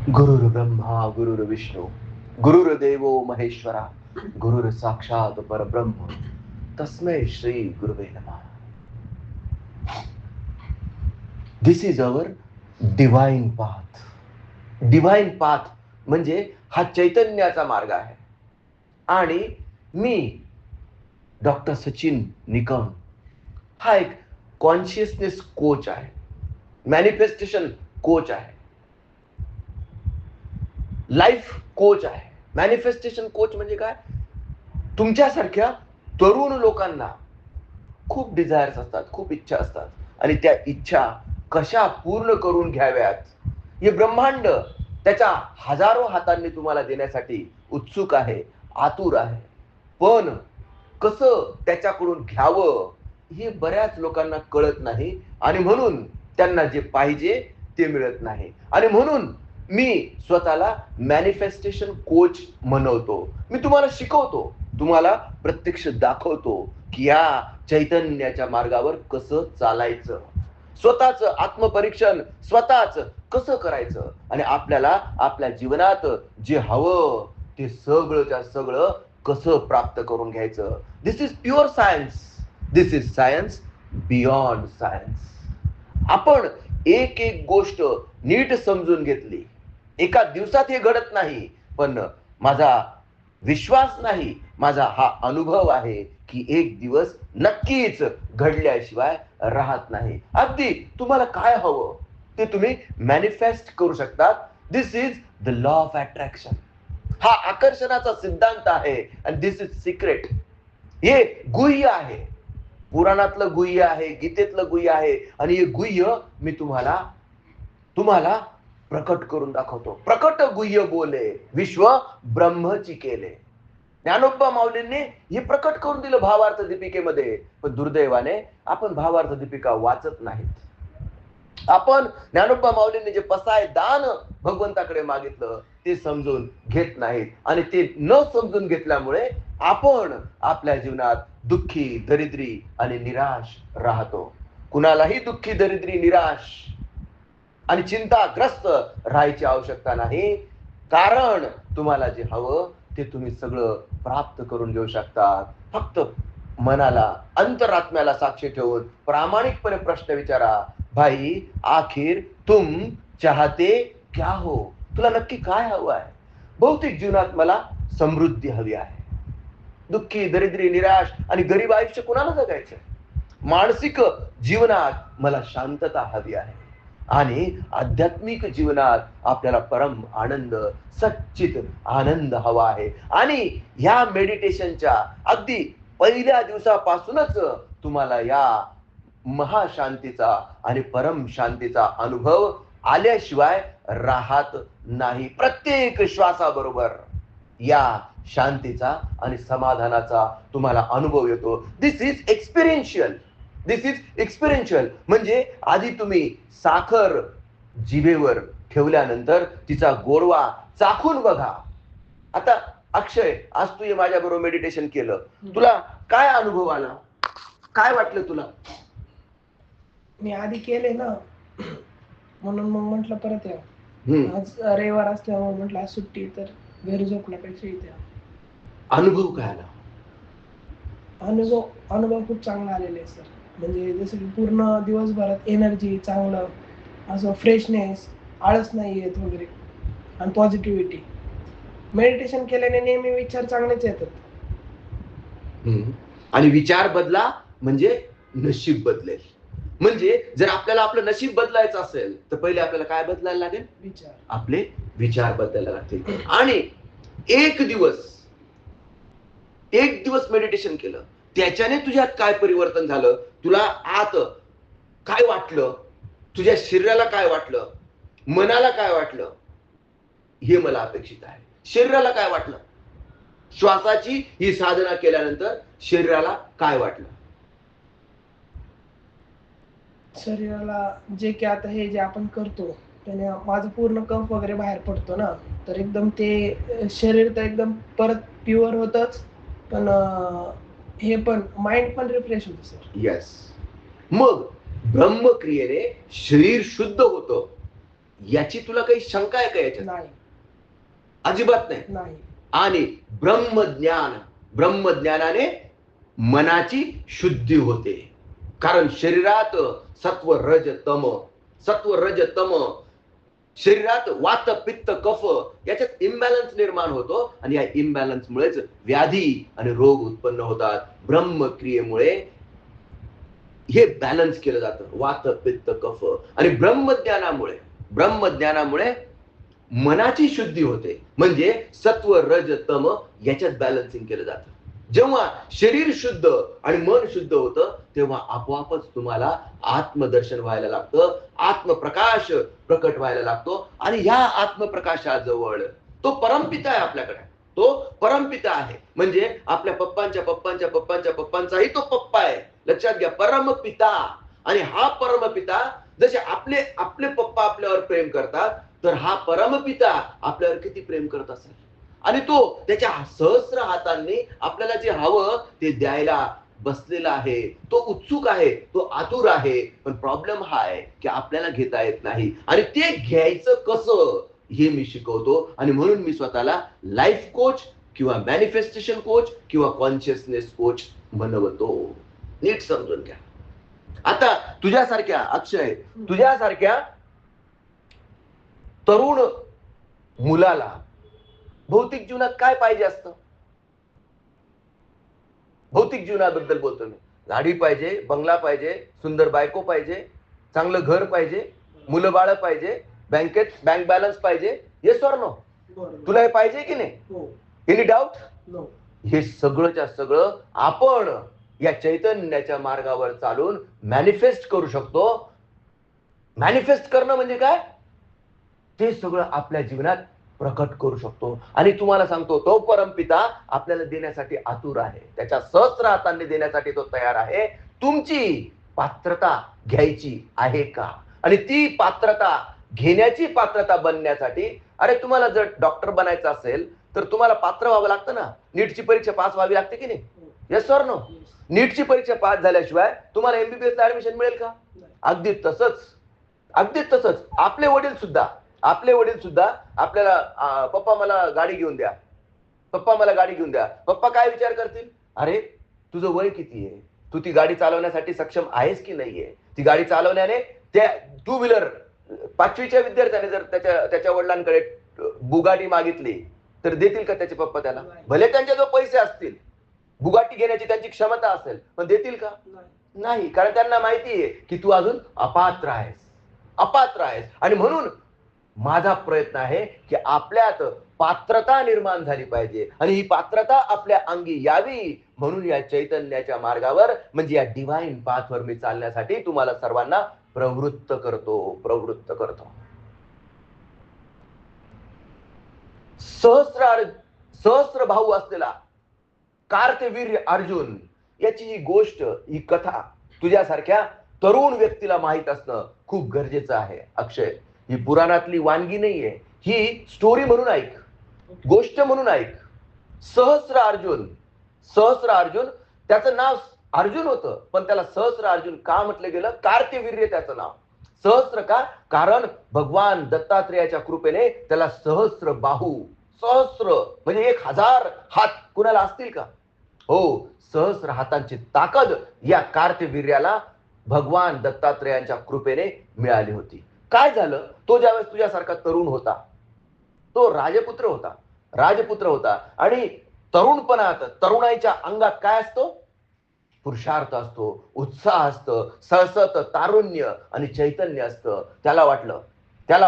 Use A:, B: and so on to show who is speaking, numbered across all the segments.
A: गुरुर्ब्रह्मा गुरुर्विष्णू गुरुर्देवो महेश्वरा गुरुर साक्षात परब्रह्म तस्मै श्री गुरुवे नमः. This is our divine path. Divine path म्हणजे हा चैतन्याचा मार्ग आहे. आणि मी डॉक्टर सचिन निकम हा एक कॉन्शियसनेस कोच आहे, मॅनिफेस्टेशन कोच आहे, लाईफ कोच आहे. मॅनिफेस्टेशन कोच म्हणजे काय? तुमच्यासारख्या तरुण लोकांना खूप डिझायर्स असतात, खूप इच्छा असतात, आणि त्या इच्छा कशा पूर्ण करून घ्याव्यात हे ब्रह्मांड त्याच्या हजारो हातांनी तुम्हाला देण्यासाठी उत्सुक आहे, आतुर आहे. पण कसं त्याच्याकडून घ्यावं हे बऱ्याच लोकांना कळत नाही, आणि म्हणून त्यांना जे पाहिजे ते मिळत नाही. आणि म्हणून मी स्वतःला मॅनिफेस्टेशन कोच म्हणवतो. मी तुम्हाला शिकवतो, तुम्हाला प्रत्यक्ष दाखवतो की या चैतन्याच्या मार्गावर कसं चालायचं, स्वतःच आत्मपरीक्षण स्वतःच कसं करायचं, आणि आपल्याला आपल्या जीवनात जे हवं ते सगळंच्या सगळं कसं प्राप्त करून घ्यायचं. This is pure science. This is science beyond science. आपण एक एक गोष्ट नीट समजून घेतली, एका दिवसात हे घडत नाही, पण माझा विश्वास नाही, माझा हा अनुभव आहे की एक दिवस नक्कीच घडल्याशिवाय राहत नाही. अगदी तुम्हाला काय हवं ते तुम्ही मॅनिफेस्ट करू शकतात. This is the law of attraction. हा आकर्षणाचा सिद्धांत आहे. And this is secret. हे गुह्य आहे, पुराणातलं गुह्य आहे, गीतेतलं गुह्य आहे, आणि हे गुह्य मी तुम्हाला प्रकट करून दाखवतो. प्रकट गुह्य बोले विश्व ब्रह्मची केले. ज्ञानोबा माऊलींनी हे प्रकट करून दिलं भावार्थ दीपिकेमध्ये. पण दुर्दैवाने आपण भावार्थ दीपिका वाचत नाहीत. आपण ज्ञानोबा माऊलींनी जे पसाय दान भगवंताकडे मागितलं ते समजून घेत नाहीत, आणि ते न समजून घेतल्यामुळे आपण आपल्या जीवनात दुःखी, दरिद्री आणि निराश राहतो. कुणालाही दुःखी, दरिद्री, निराश आणि चिंताग्रस्त राहायची आवश्यकता नाही, कारण तुम्हाला जे हवं ते तुम्ही सगळं प्राप्त करून घेऊ शकता. फक्त मनाला, अंतरात्म्याला साक्षी ठेवून प्रामाणिकपणे प्रश्न विचारा, भाई आखिर तुम चाहते क्या हो? तुला नक्की काय हवं आहे? भौतिक जीवनात मला समृद्धी हवी आहे. दुःखी, दरिद्री, निराश आणि गरीब आयुष्य कुणाला जगायचं? मानसिक जीवनात मला शांतता हवी आहे, आणि आध्यात्मिक जीवनात आपल्याला परम आनंद, सच्चित आनंद हवा आहे. आणि ह्या मेडिटेशनच्या अगदी पहिल्या दिवसापासूनच तुम्हाला या महाशांतीचा आणि परम शांतीचा अनुभव आल्याशिवाय राहत नाही. प्रत्येक श्वासाबरोबर या शांतीचा आणि समाधानाचा तुम्हाला अनुभव येतो. This is experiential. This is experiential म्हणजे आधी तुम्ही साखर जिभेवर ठेवल्यानंतर तिचा गोडवा चाखून बघा. आता अक्षय, आज तू माझ्या बरोबर मेडिटेशन केलं, तुला काय अनुभव आला? काय वाटलं तुला?
B: मी आधी केले ना, म्हणून मग म्हटलं परत या. आज रविवार असल्यामुळे म्हटलं आज सुट्टी, तर घरी झोपण्यापेक्षा इथे
A: अनुभव काय आला?
B: अनुभव खूप चांगला आलेला आहे सर. म्हणजे जसं की पूर्ण दिवसभरात एनर्जी, चांगलं असं फ्रेशनेस, आळस नाही येत वगैरे, आणि पॉझिटिव्हिटी. मेडिटेशन केल्याने नेहमी विचार चांगलेच येतात.
A: आणि विचार बदला म्हणजे नशीब बदलेल. म्हणजे जर आपल्याला आपलं नशीब बदलायचं असेल तर पहिले आपल्याला काय बदलायला लागेल?
B: विचार.
A: आपले विचार बदलायला लागतील. आणि एक दिवस मेडिटेशन केलं, त्याच्याने तुझ्यात काय परिवर्तन झालं, तुला आत काय वाटलं, तुझ्या शरीराला काय वाटलं, मनाला काय वाटलं, हे मला अपेक्षित आहे. शरीराला काय वाटलं? श्वासाची ही साधना केल्यानंतर शरीराला काय वाटलं?
B: शरीराला जे की आता हे जे आपण करतो त्याने माझं पूर्ण कफ वगैरे बाहेर पडतो ना, तर एकदम ते शरीर तर एकदम परत प्युअर होतच, पण हे पण माइंड पण रिफ्रेश होतं सर.
A: यस. मग ब्रह्मक्रियेने शरीर शुद्ध होतं. याची तुला काही शंका आहे का याच्यात?
B: नाही
A: अजिबात नाही.
B: नाही
A: आणि ब्रह्मज्ञानाने मनाची शुद्धी होते. कारण शरीरात सत्व रज तम शरीरात वात पित्त कफ याच्यात इम्बॅलन्स निर्माण होतो आणि या इम्बॅलन्स मुळेच व्याधी आणि रोग उत्पन्न होतात. ब्रह्मक्रियेमुळे हे बॅलन्स केलं जातं, वात पित्त कफ. आणि ब्रह्मज्ञानामुळे मनाची शुद्धी होते, म्हणजे सत्व रज तम याच्यात बॅलन्सिंग केलं जातं. जेव्हा शरीर शुद्ध आणि मन शुद्ध होतं तेव्हा आपोआपच तुम्हाला आत्मदर्शन व्हायला लागतं, आत्मप्रकाश प्रकट व्हायला लागतो. आणि ह्या आत्मप्रकाशाजवळ तो परमपिता आहे आपल्याकडे, तो परमपिता आहे. म्हणजे आपल्या पप्पांचाही तो पप्पा आहे. लक्षात घ्या, परमपिता. आणि हा परमपिता जसे आपले पप्पा आपल्यावर प्रेम करतात, तर हा परमपिता आपल्यावर किती प्रेम करत असेल. आणि तो त्याच्या सहस्र हातांनी आपल्याला जे हवं ते द्यायला बसलेला आहे. तो उत्सुक आहे, तो आतुर आहे. पण प्रॉब्लेम हा आहे की आपल्याला घेता येत नाही. आणि ते घ्यायचं कसं हे मी शिकवतो. आणि म्हणून मी स्वतःला लाईफ कोच किंवा मॅनिफेस्टेशन कोच किंवा कॉन्शियसनेस कोच बनवतो. नीट समजून घ्या. आता तुझ्यासारख्या अक्षय, तुझ्यासारख्या तरुण मुलाला भौतिक जीवनात काय पाहिजे असतं? भौतिक जीवनाबद्दल बोलतो मी. गाडी पाहिजे, बंगला पाहिजे, सुंदर बायको पाहिजे, चांगलं घर पाहिजे, मुलं बाळ पाहिजे, बँकेत बँक बॅलन्स पाहिजे. Yes or no? तुला हे पाहिजे की नाही? Any doubt? हे सगळंच्या सगळं आपण या चैतन्याच्या मार्गावर चालून मॅनिफेस्ट करू शकतो. मॅनिफेस्ट करणं म्हणजे काय? ते सगळं आपल्या जीवनात प्रकट करू शकतो. आणि तुम्हाला सांगतो, तो परमपिता आपल्याला देण्यासाठी आतुर आहे, त्याच्या सहस्र हातांनी देण्यासाठी तो तयार आहे. तुमची पात्रता घ्यायची आहे का? आणि ती पात्रता घेण्याची पात्रता बनण्यासाठी, अरे तुम्हाला जर डॉक्टर बनायचं असेल तर तुम्हाला पात्र व्हावं लागतं ना. नीटची परीक्षा पास व्हावी लागते की नाही? Yes or no? नीटची परीक्षा पास झाल्याशिवाय तुम्हाला एमबीबीएस ला ऍडमिशन मिळेल का? अगदी तसंच आपले वडील सुद्धा आपल्याला पप्पा मला गाडी घेऊन द्या, पप्पा काय विचार करतील? अरे तुझं वय किती आहे? तू ती गाडी चालवण्यासाठी सक्षम आहेस की नाहीये? ती गाडी चालवण्याने त्या टू व्हीलर 5वीच्या विद्यार्थ्याने जर त्याच्या वडिलांकडे बुगाटी मागितली तर देतील का त्याचे पप्पा त्याला? भले त्यांच्याजवळ पैसे असतील, बुगाटी घेण्याची त्यांची क्षमता असेल, पण देतील का? नाही. कारण त्यांना माहिती आहे की तू अजून अपात्र आहेस. आणि म्हणून माझा प्रयत्न आहे की आपल्यात पात्रता निर्माण झाली पाहिजे. आणि ही पात्रता आपल्या अंगी यावी म्हणून या चैतन्याच्या मार्गावर, म्हणजे या डिव्हाइन पाथवर मी चालण्यासाठी तुम्हाला सर्वांना प्रवृत्त करतो. सहस्र भाऊ असलेला कार्तवीर्य अर्जुन याची ही गोष्ट, ही कथा तुझ्यासारख्या तरुण व्यक्तीला माहित असणं खूप गरजेचं आहे. अक्षय, ही पुराणातली वानगी नाहीये, ही स्टोरी म्हणून ऐक, गोष्ट म्हणून ऐक. सहस्र अर्जुन, त्याचं नाव अर्जुन होतं, पण त्याला सहस्र अर्जुन का म्हटलं गेलं? कार्तवीर्य त्याचं नाव. सहस्र का? कारण भगवान दत्तात्रेयाच्या कृपेने त्याला सहस्र म्हणजे 1000 हात कुणाला असतील का? हो, सहस्र हातांची ताकद या कार्तवीर्याला भगवान दत्तात्रेयांच्या कृपेने मिळाली होती. काय झालं? तो ज्यावेळेस तुझ्यासारखा तरुण होता, तो राजपुत्र होता आणि तरुणपणात, तरुणाईच्या अंगात काय असतो? पुरुषार्थ असतो, उत्साह असतं, सळसळत तारुण्य आणि चैतन्य असतं. त्याला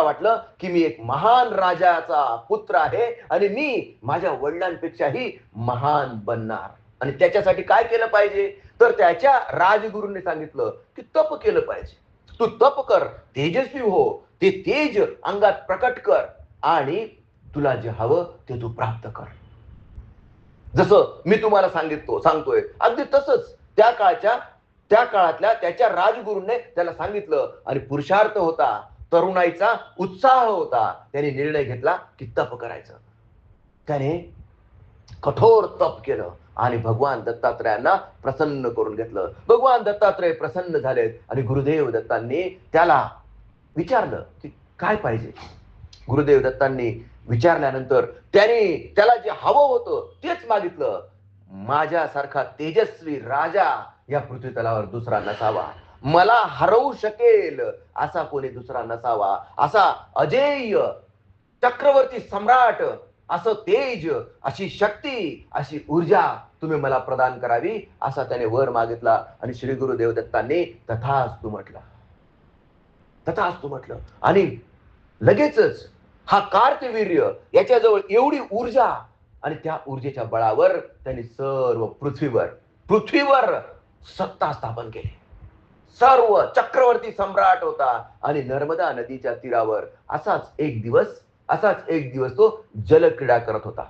A: वाटलं की मी एक महान राजाचा पुत्र आहे आणि मी माझ्या वडिलांपेक्षाही महान बनणार. आणि त्याच्यासाठी काय केलं पाहिजे? तर त्याच्या राजगुरूंनी सांगितलं की तप केलं पाहिजे. तू तप कर, तेजस्वी हो, ते तेज अंगात प्रकट कर आणि तुला जे हवं ते तू प्राप्त कर. जसं मी तुम्हाला सांगतोय अगदी तसंच त्या काळातल्या त्याच्या राजगुरूंनी त्याला सांगितलं. आणि पुरुषार्थ होता, तरुणाईचा उत्साह होता. त्याने निर्णय घेतला की तप करायचं. त्याने कठोर तप केलं आणि भगवान दत्तात्रेयांना प्रसन्न करून घेतलं. भगवान दत्तात्रेय प्रसन्न झालेत आणि गुरुदेव दत्तांनी त्याला विचारलं की काय पाहिजे? गुरुदेव दत्तांनी विचारल्यानंतर त्याला जे हवं होतं तेच मागितलं. माझ्यासारखा तेजस्वी राजा या पृथ्वी तलावर दुसरा नसावा, मला हरवू शकेल असा कोणी दुसरा नसावा, असा अजेय चक्रवर्ती सम्राट, असं तेज, अशी शक्ती, अशी ऊर्जा तुम्ही मला प्रदान करावी असा त्याने वर मागितला. आणि श्री गुरुदेव दत्तांनी तथास्तु म्हटलं, तथास्तु म्हटलं. आणि लगेचच हा कार्तवीर्य याच्याजवळ एवढी ऊर्जा, आणि त्या ऊर्जेच्या बळावर त्यांनी सर्व पृथ्वीवर सत्ता स्थापन केली. सर्व चक्रवर्ती सम्राट होता. आणि नर्मदा नदीच्या तीरावर असाच एक दिवस तो जलक्रीडा करत होता.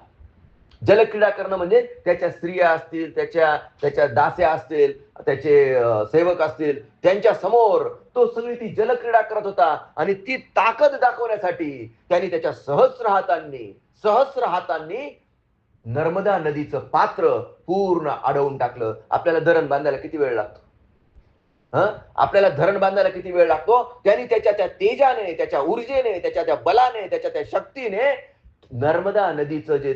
A: जलक्रीडा करणं म्हणजे त्याच्या स्त्रिया असतील, त्याच्या दास्या असतील, त्याचे सेवक असतील, त्यांच्या समोर तो सगळी ती जलक्रीडा करत होता. आणि ती ताकद दाखवण्यासाठी त्यांनी त्याच्या सहस्र हातांनी नर्मदा नदीचं पात्र पूर्ण अडवून टाकलं. आपल्याला धरण बांधायला किती वेळ लागतो? आपल्याला धरण बांधायला किती वेळ लागतो? त्यांनी त्याच्या त्या तेजाने, त्याच्या ऊर्जेने, त्याच्या त्या बलाने, त्याच्या त्या शक्तीने नर्मदा नदीचं जे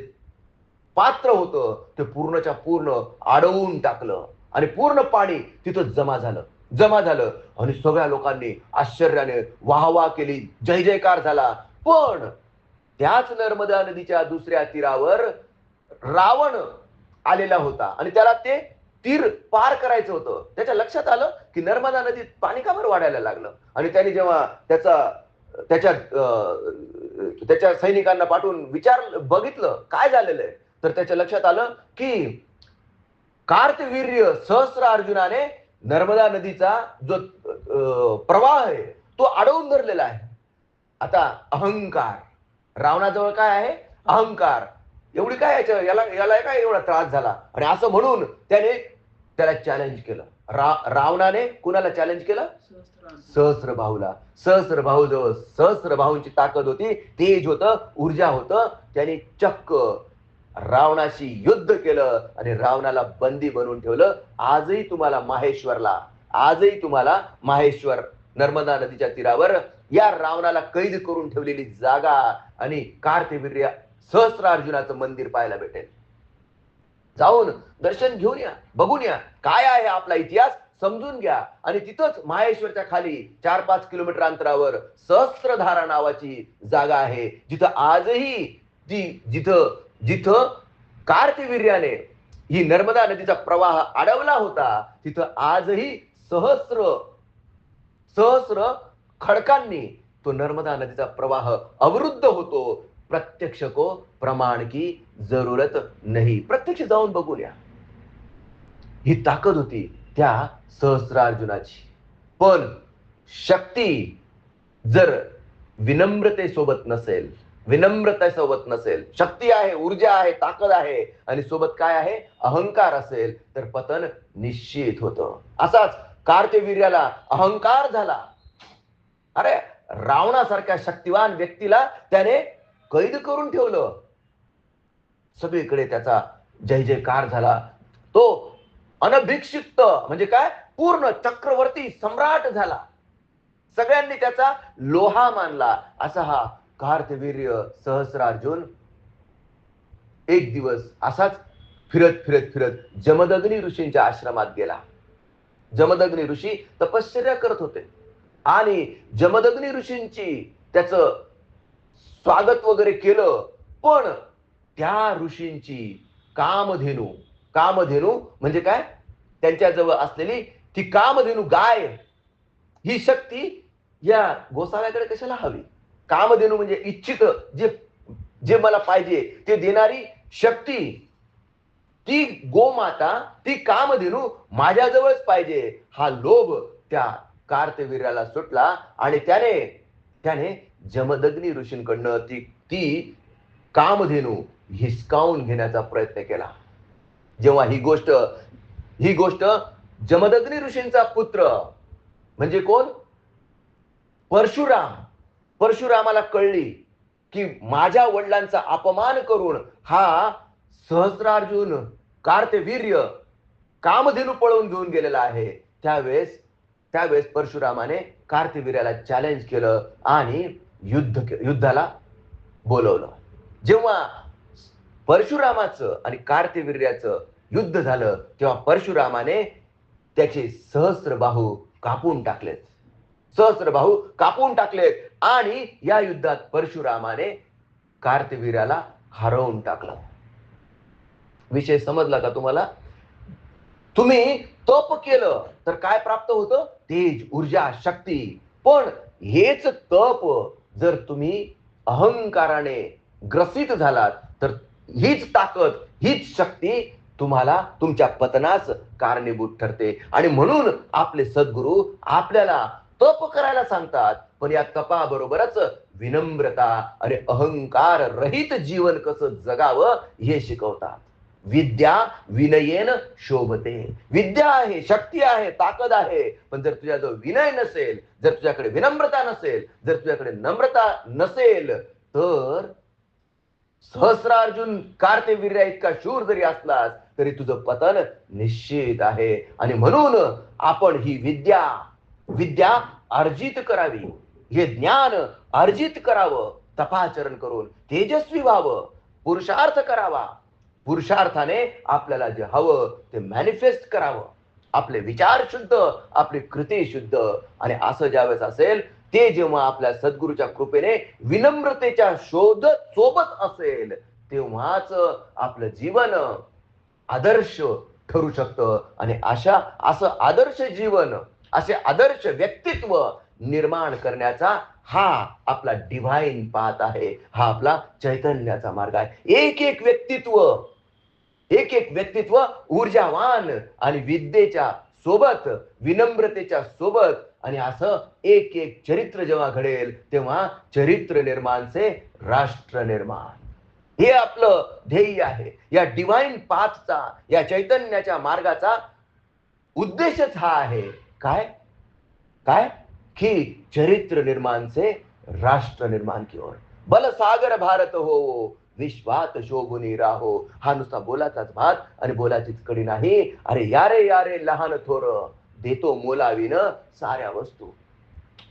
A: पात्र होतं ते पूर्णच्या पूर्ण अडवून टाकलं. आणि पूर्ण पाणी तिथं जमा झालं. आणि सगळ्या लोकांनी आश्चर्याने वाहवा केली, जय जयकार झाला. पण त्याच नर्मदा नदीच्या दुसऱ्या तीरावर रावण आलेला होता आणि त्याला ते तीर पार करायचं होतं. त्याच्या लक्षात आलं की नर्मदा नदीत पाणी का बरं वाढायला लागलं. आणि त्याने जेव्हा त्याच्या सैनिकांना पाठवून बघितलं काय झालेलं आहे, तर त्याच्या लक्षात आलं की कार्तवीर्य सहस्र अर्जुनाने नर्मदा नदीचा जो प्रवाह आहे तो अडवून धरलेला आहे. आता अहंकार, रावणाजवळ काय आहे? अहंकार. एवढी काय याला काय एवढा त्रास झाला? आणि असं म्हणून त्याला चॅलेंज केलं. रावणाने कुणाला चॅलेंज केलं? सहस्त्रबाहूला. सहस्त्रबाहूजवळ सहस्त्रबाहूंची ताकद होती, तेज होतं, ऊर्जा होतं. त्याने चक्क रावणाशी युद्ध केलं आणि रावणाला बंदी बनवून ठेवलं. आजही तुम्हाला माहेश्वर नर्मदा नदीच्या तीरावर या रावणाला कैद करून ठेवलेली जागा आणि कार्तवीर्य सहस्त्रार्जुनाचं मंदिर पाहायला भेटेल. जाऊन दर्शन घेऊन या, बघून या काय आहे आपला इतिहास, समजून घ्या. आणि तिथंच माहेश्वरच्या खाली 4-5 किलोमीटर अंतरावर सहस्त्रधारा नावाची जागा आहे, जिथं आजही जिथं कार्तवीर्याने ही नर्मदा नदीचा प्रवाह अडवला होता, तिथं आजही सहस्र खडकांनी तो नर्मदा नदीचा प्रवाह अवरुद्ध होतो. प्रत्यक्ष को प्रमाण की जरूरत नाही. प्रत्यक्ष जाऊन बघून या. ही ताकद होती त्या सहस्त्रार्जुनाची. पण शक्ती जर विनम्रतेसोबत नसेल, शक्ती आहे, ऊर्जा आहे, ताकद आहे आणि सोबत काय आहे? अहंकार असेल तर पतन निश्चित होतं. असाच कार्तवीर्याला अहंकार झाला. अरे रावणासारख्या शक्तिवान व्यक्तीला त्याने कैद करून ठेवलं. सगळीकडे त्याचा जय जयकार झाला. तो अनभिक्षिक्त म्हणजे काय? पूर्ण चक्रवर्ती सम्राट झाला. सगळ्यांनी त्याचा लोहा मानला. असा हा कार्तवीर्य सहस्रार्जुन एक दिवस असाच फिरत जमदग्नी ऋषींच्या आश्रमात गेला. जमदग्नी ऋषी तपश्चर्या करत होते आणि जमदग्नी ऋषींची त्याचं स्वागत वगैरे केलं. पण त्या ऋषींची कामधेनू म्हणजे काय? त्यांच्याजवळ असलेली ती कामधेनू गाय, ही शक्ती या गोसाव्याकडे कशाला हवी? कामधेनू म्हणजे इच्छित जे मला पाहिजे ते देणारी शक्ती, ती गोमाता, ती कामधेनू माझ्याजवळच पाहिजे. हा लोभ त्या कार्तवीर्याला सुटला आणि त्याने जमदग्नी ऋषींकडनं ती कामधेनू हिसकावून घेण्याचा प्रयत्न केला. जेव्हा ही गोष्ट जमदग्नी ऋषींचा पुत्र म्हणजे कोण? परशुरामाला कळली की माझ्या वडिलांचा अपमान करून हा सहस्रार्जुन कार्तवीर्य कामधेनू पळवून घेऊन गेलेला आहे. त्यावेळेस परशुरामाने कार्तवीर्याला चॅलेंज केलं आणि युद्धाला बोलवलं. जेव्हा परशुरामाचं आणि कार्तवीर्याचं युद्ध झालं तेव्हा परशुरामाने त्याचे सहस्त्रबाहू कापून टाकलेत. सहस्त्रबाहू कापून टाकलेत आणि या युद्धात परशुरामाने कार्तवीर्याला हरवून टाकलं. विषय समजला का तुम्हाला? तुम्ही तप केलं तर काय प्राप्त होतं? तेज, ऊर्जा, शक्ती. पण हेच तप जर तुम्ही अहंकाराने ग्रसित झालात तर हीच ताकद, हीच शक्ती तुम्हाला तुमच्या पतनास कारणीभूत ठरते. आणि म्हणून आपले सद्गुरू आपल्याला तप करायला सांगतात, पण या तपाबरोबरच विनम्रता आणि अहंकार रहित जीवन कसं जगावं हे शिकवतात. विद्या विनयेन शोभते. विद्या आहे, शक्ती आहे, ताकद आहे, पण जर तुझ्याजवळ विनय नसेल, जर तुझ्याकडे विनम्रता नसेल, जर तुझ्याकडे नम्रता नसेल, तर सहस्रार्जुन कार्तवीर्या इतका शूर जरी असलास तरी तुझं पतन निश्चित आहे. आणि म्हणून आपण ही विद्या अर्जित करावी, हे ज्ञान अर्जित करावं, तपाचरण करून तेजस्वी व्हावं, पुरुषार्थ करावा. पुरुषार्थाने आपल्याला जे हवं ते मॅनिफेस्ट करावं. आपले विचार शुद्ध, आपली कृती शुद्ध. आणि असं ज्यावेळेस असेल, ते जेव्हा आपल्या सद्गुरूच्या कृपेने विनम्रतेच्या सोबत असेल, तेव्हाच आपलं जीवन आदर्श ठरू शकतं. आणि असं आदर्श जीवन, असे आदर्श व्यक्तित्व निर्माण करण्याचा हा आपला डिव्हाइन पाथ आहे, हा आपला चैतन्याचा मार्ग आहे. एक एक व्यक्तित्व ऊर्जावान आणि विद्येच्या सोबत, विनम्रतेच्या सोबत, आणि असं एक एक चरित्र जेव्हा घडेल तेव्हा चरित्र निर्माणचे राष्ट्र निर्माण, हे आपलं ध्येय आहे. या डिव्हाइन पाथचा, या चैतन्याच्या मार्गाचा उद्देशच हा आहे. काय की चरित्र निर्माणचे राष्ट्र निर्माण की ओर. बलसागर भारत हो, विश्वात शोभुनी राहो. हा नुसता बोलाचाच भात आणि बोलाचीच कडी नाही. अरे यारे लहान थोर, देतो मोलाविन साऱ्या वस्तू.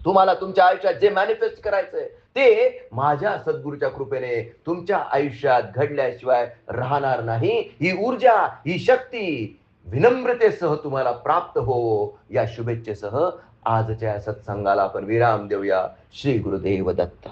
A: तुम्हाला तुमच्या आयुष्यात जे मॅनिफेस्ट करायचंय ते माझ्या सद्गुरूच्या कृपेने तुमच्या आयुष्यात घडल्याशिवाय राहणार नाही. ही ऊर्जा, ही शक्ती विनम्रतेसह तुम्हाला प्राप्त हो, या शुभेच्छेसह आजच्या सत्संगाला आपण विराम देऊया. श्री गुरुदेव दत्त.